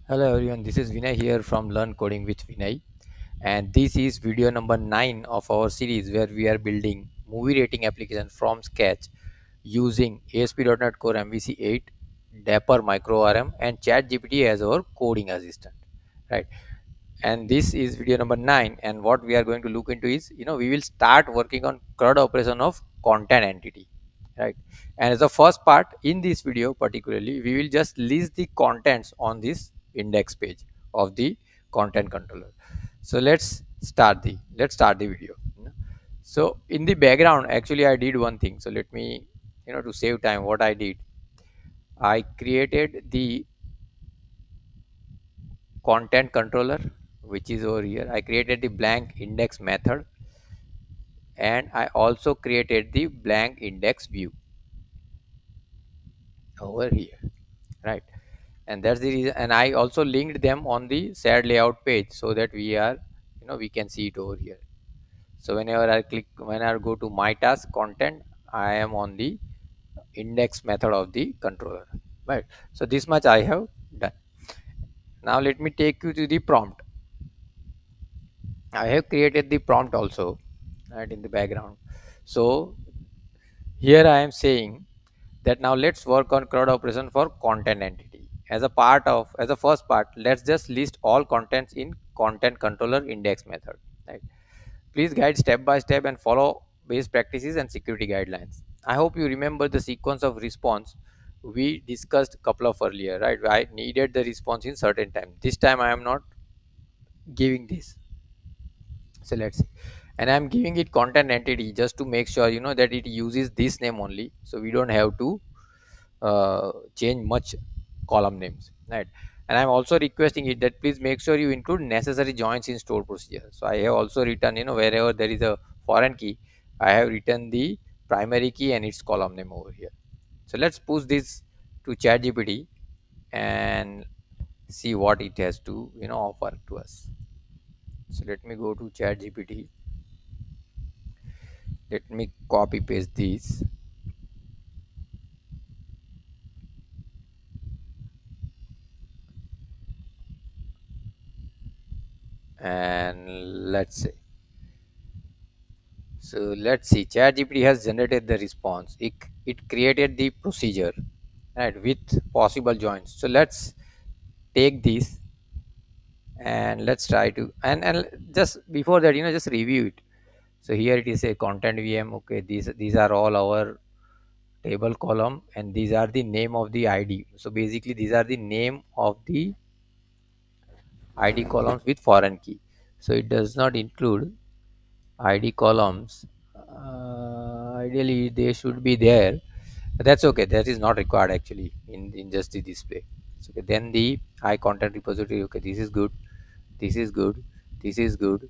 Hello everyone, this is Vinay here from Learn Coding with Vinay, and this is video number 9 of our series where we are building movie rating application from scratch using ASP.NET Core MVC 8, Dapper Micro RM, and ChatGPT as our coding assistant. Right, and this is video number 9, and what we are going to look into is we will start working on CRUD operation of content entity, right? And as the first part in this video particularly, we will just list the contents on this index page of the content controller. So let's start the video. So in the background, actually I did one thing. So let me, to save time, what I did, I created the content controller, which is over here. I created the blank index method, and I also created the blank index view over here, right? And that's the reason, and I also linked them on the shared layout page so that we can see it over here. So whenever I go to my task content, I am on the index method of the controller, right? So this much I have done. Now let me take you to the prompt. I have created the prompt also, right, in the background. So here I am saying that now let's work on CRUD operation for content entity. As a first part, let's just list all contents in content controller index method. Right? Please guide step by step and follow best practices and security guidelines. I hope you remember the sequence of response we discussed a couple of earlier, right? I needed the response in certain time. This time I am not giving this. So let's see. And I'm giving it content entity just to make sure that it uses this name only. So we don't have to change much column names, right? And I'm also requesting it that please make sure you include necessary joins in store procedure. So I have also written, wherever there is a foreign key, I have written the primary key and its column name over here. So let's push this to ChatGPT and see what it has to offer to us. So let me go to ChatGPT. Let me copy paste this, and let's see. So let's see, ChatGPT has generated the response. It created the procedure, right, with possible joins. So let's take this and let's try to, and just before that, just review it. So here it is a content VM. Okay, these are all our table column, and these are the name of the ID. So basically these are the name of the ID columns with foreign key. So it does not include ID columns. Ideally they should be there, but that's okay, that is not required actually in just the display. So, okay, then the I content repository. Okay, this is good, this is good, this is good,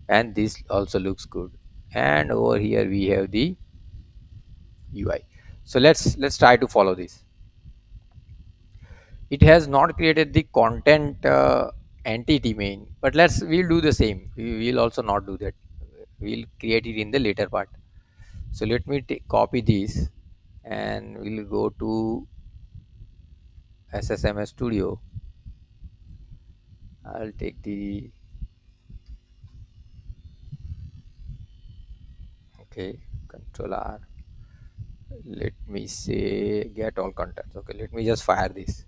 and this also looks good. And over here we have the UI. So let's try to follow this. It has not created the content entity main, but we'll do the same. We'll also not do that. We'll create it in the later part. So let me copy this, and we'll go to SSMS Studio. I'll take the, okay, Control R. Let me say get all contents. Okay, let me just fire this.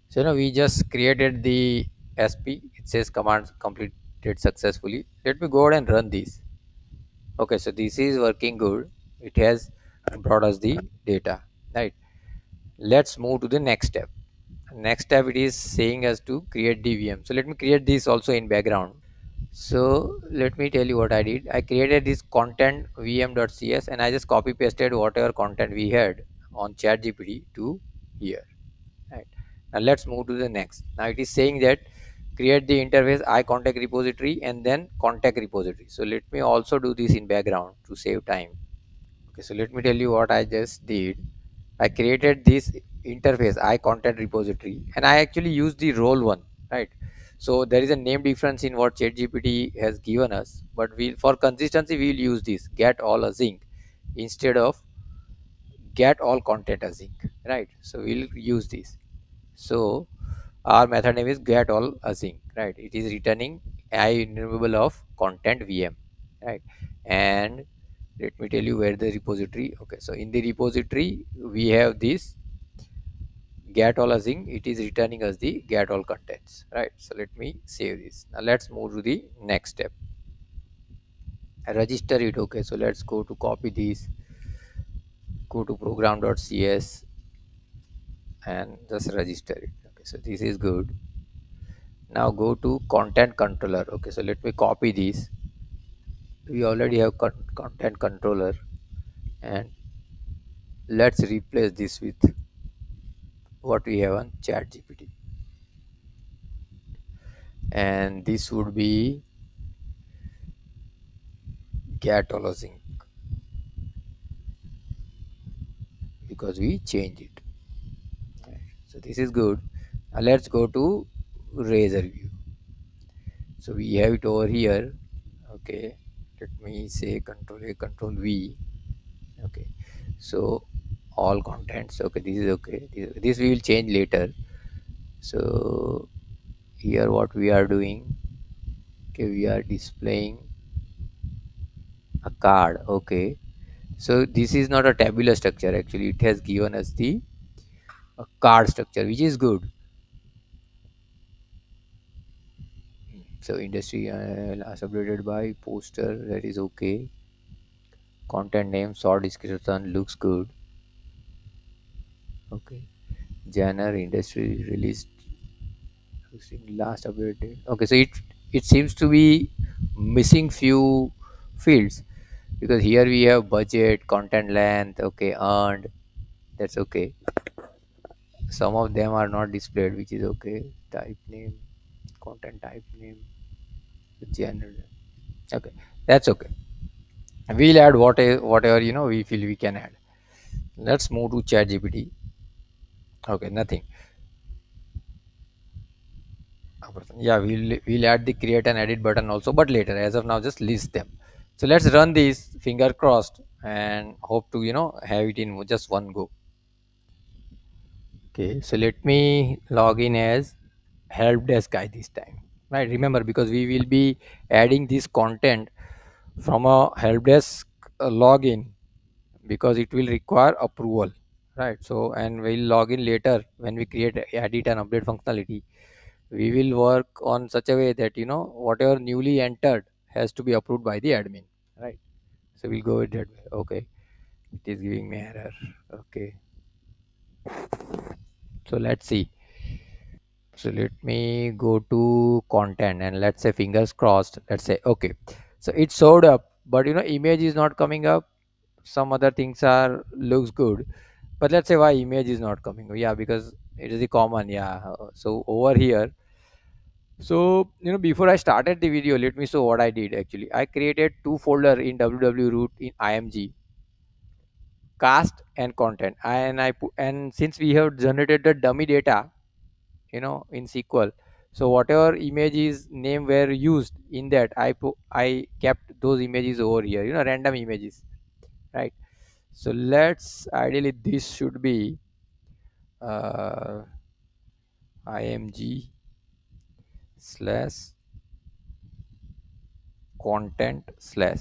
So we just created the SP. It says commands completed successfully. Let me go ahead and run this. Okay, so this is working good. It has brought us the data, right? Let's move to the next step. Next step, it is saying us to create the VM. So let me create this also in background. So let me tell you what I did. I created this content vm.cs, and I just copy pasted whatever content we had on ChatGPT to here. Right. Now let's move to the next. Now it is saying that create the interface I contact repository and then contact repository. So let me also do this in background to save time. Okay, so let me tell you what I just did. I created this interface I content repository, and I actually used the role one, right? So there is a name difference in what ChatGPT has given us, but we, for consistency, we'll use this get all async instead of get all content async, right? So we'll use this. So our method name is get all async, right? It is returning I enumerable of content VM, right? And let me tell you where the repository. Okay, so in the repository we have this get all async. It is returning us the get all contents, right? So let me save this. Now let's move to the next step. Register it. Okay, so let's go to copy this, go to program.cs and just register it. Okay, so this is good. Now go to content controller. Okay, so let me copy this. We already have content controller, and let's replace this with what we have on chat gpt, and this would be get all async because we changed it. Right. So this is good. Now let's go to razor view. So we have it over here. Okay, let me say control A, control V. Okay, so all contents. Okay, this is okay. This we will change later. So here what we are doing, okay, we are displaying a card. Okay, so this is not a tabular structure. Actually it has given us the a card structure, which is good. So industry last updated by poster, that is okay. Content name short description looks good. Okay, genre industry released last updated. Okay, so it seems to be missing few fields, because here we have budget, content length, okay, earned, that's okay. Some of them are not displayed, which is okay. Type name, content type name, genre, okay, that's okay. We'll add whatever we feel we can add. Let's move to chat gpt. Okay, nothing. Yeah, we'll add the create and edit button also, but later. As of now, just list them. So let's run this, finger crossed, and hope to have it in just one go. Okay, so let me log in as help desk guy this time, right? Remember, because we will be adding this content from a help desk login, because it will require approval, right? So, and we'll log in later when we create, edit and update functionality. We will work on such a way that whatever newly entered has to be approved by the admin, right? So we'll go with that way. Okay, it is giving me error. Okay, so let's see. So let me go to content, and let's say fingers crossed, let's say okay. So it showed up, but image is not coming up. Some other things are looks good, but let's say why image is not coming. Yeah, because it is the common. Yeah, so over here, so before I started the video, let me show what I did. Actually, I created two folder in www root in img, cast and content, and and since we have generated the dummy data in SQL. So whatever images name were used in that, I kept those images over here, random images, right? So let's, ideally this should be uh, img slash content slash.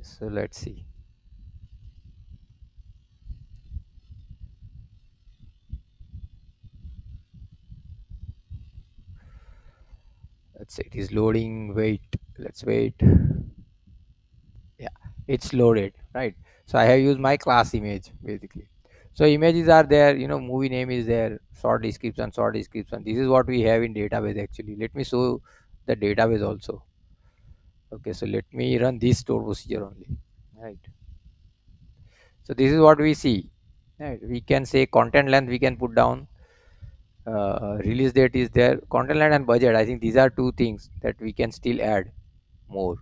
So let's see. Let's say it is loading. Wait, let's wait. Yeah, it's loaded, right? So I have used my class image basically. So images are there, movie name is there, short description. This is what we have in database. Actually, let me show the database also. Okay, so let me run this store procedure only, right? So this is what we see, right? We can say content length, we can put down, release date is there, content length and budget. I think these are two things that we can still add more.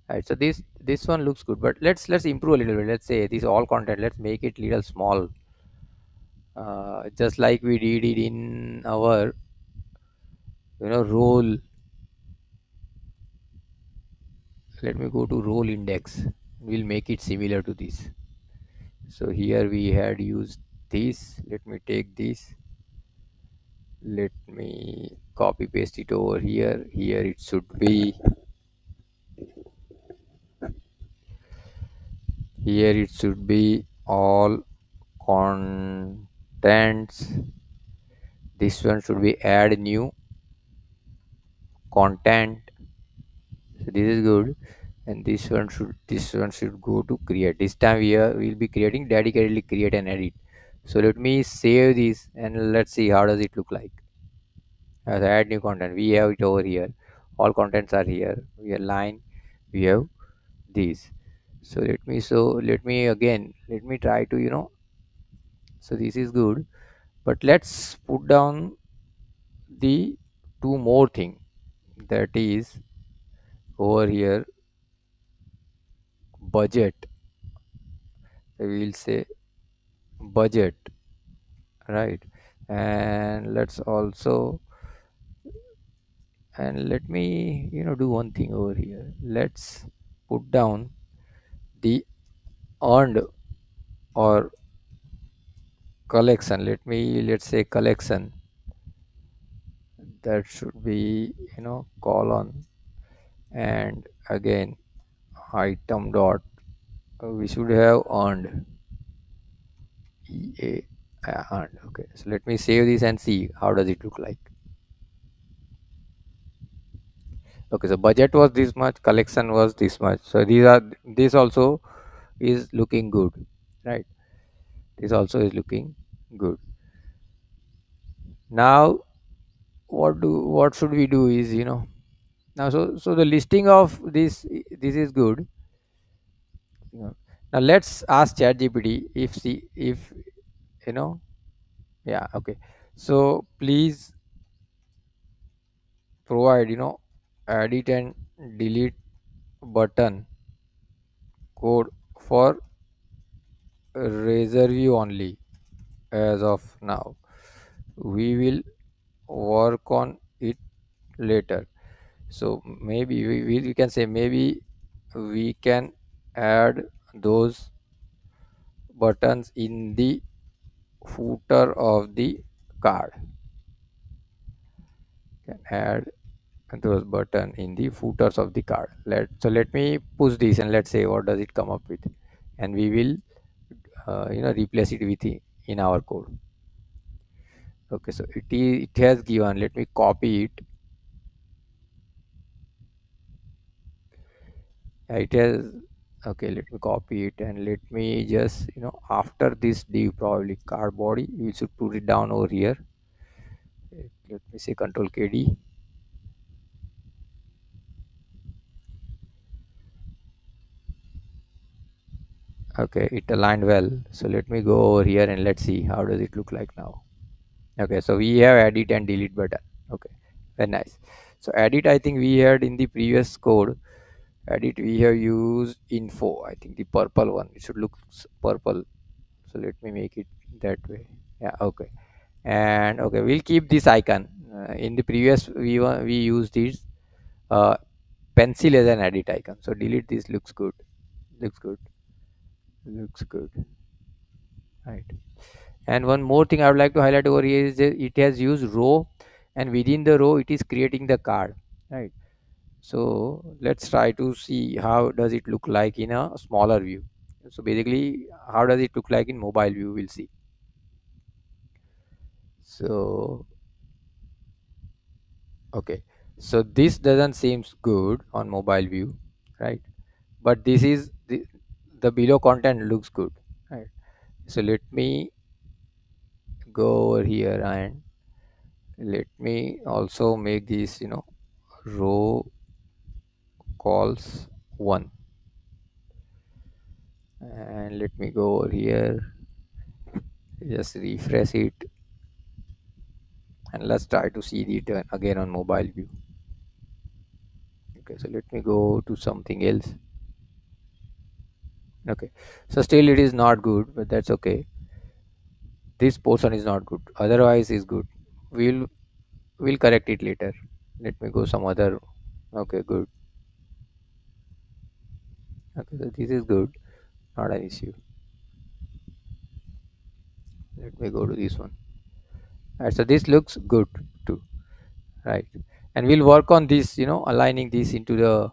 Right, so this one looks good, but let's improve a little bit. Let's say this all content, let's make it little small, just like we did it in our role. Let me go to role index. we'll make it similar to this. So here we had used this. Let me take this, let me copy paste it over here. Here it should be, here it should be all contents. This one should be add new content. So this is good. And this one should go to create. This time we'll be creating dedicatedly create and edit. So let me save this and let's see how does it look like. As add new content, we have it over here. All contents are here. We have line, we have these. So let me try to so this is good, but let's put down the two more thing, that is over here budget. We'll say budget, right? And let's also, and let me do one thing over here. Let's put down the earned or collection. Let's say collection. That should be colon, and again item dot, we should have earned, ea, earned. Okay, so let me save this and see how does it look like. Okay, so budget was this much, collection was this much, so this also is looking good, right? This also is looking good. Now what should we do is now, so the listing of this is good. Now let's ask ChatGPT if you know yeah, okay. So please provide edit and delete button code for razor view only as of now. We will work on it later. So maybe we can say maybe we can add those buttons in the footer of the card. Can add those button in the footers of the card. Let me push this and let's say what does it come up with, and we will replace it with in our code. Okay, so it has given, let me copy it. It has, okay, let me copy it and let me just after this div probably card body, we should put it down over here. Let me say control KD. Okay, it aligned well. So let me go over here and let's see how does it look like now. Okay, so we have edit and delete button. Okay, very nice. So edit, I think we had in the previous code. Edit we have used info, I think the purple one, it should look purple. So let me make it that way. Yeah, okay. And okay, we'll keep this icon. In the previous we used this uh, pencil as an edit icon. So delete this, looks good. Looks good. Looks good. Right. And one more thing I would like to highlight over here is that it has used row, and within the row it is creating the card. Right. So let's try to see how does it look like in a smaller view. So basically, how does it look like in mobile view? We'll see. So okay, so this doesn't seems good on mobile view, right? But this is the below content looks good, right? So let me go over here and let me also make this row calls 1, and let me go over here, just refresh it, and let's try to see it again on mobile view. Okay, so let me go to something else. Okay, so still it is not good, but that's okay. This portion is not good, otherwise is good. We'll correct it later. Let me go some other. Okay, good. Okay, so this is good, not an issue. Let me go to this one. Right, so this looks good too, right? And we'll work on this, aligning this into the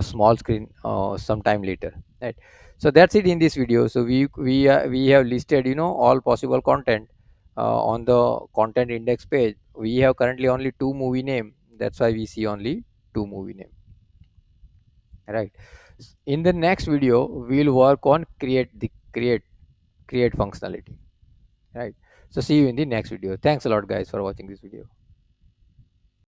small screen sometime later, right? So that's it in this video. So we have listed, all possible content on the content index page. We have currently only two movie name. That's why we see only two movie name, right? In the next video, we'll work on create functionality, right? So see you in the next video. Thanks a lot, guys, for watching this video.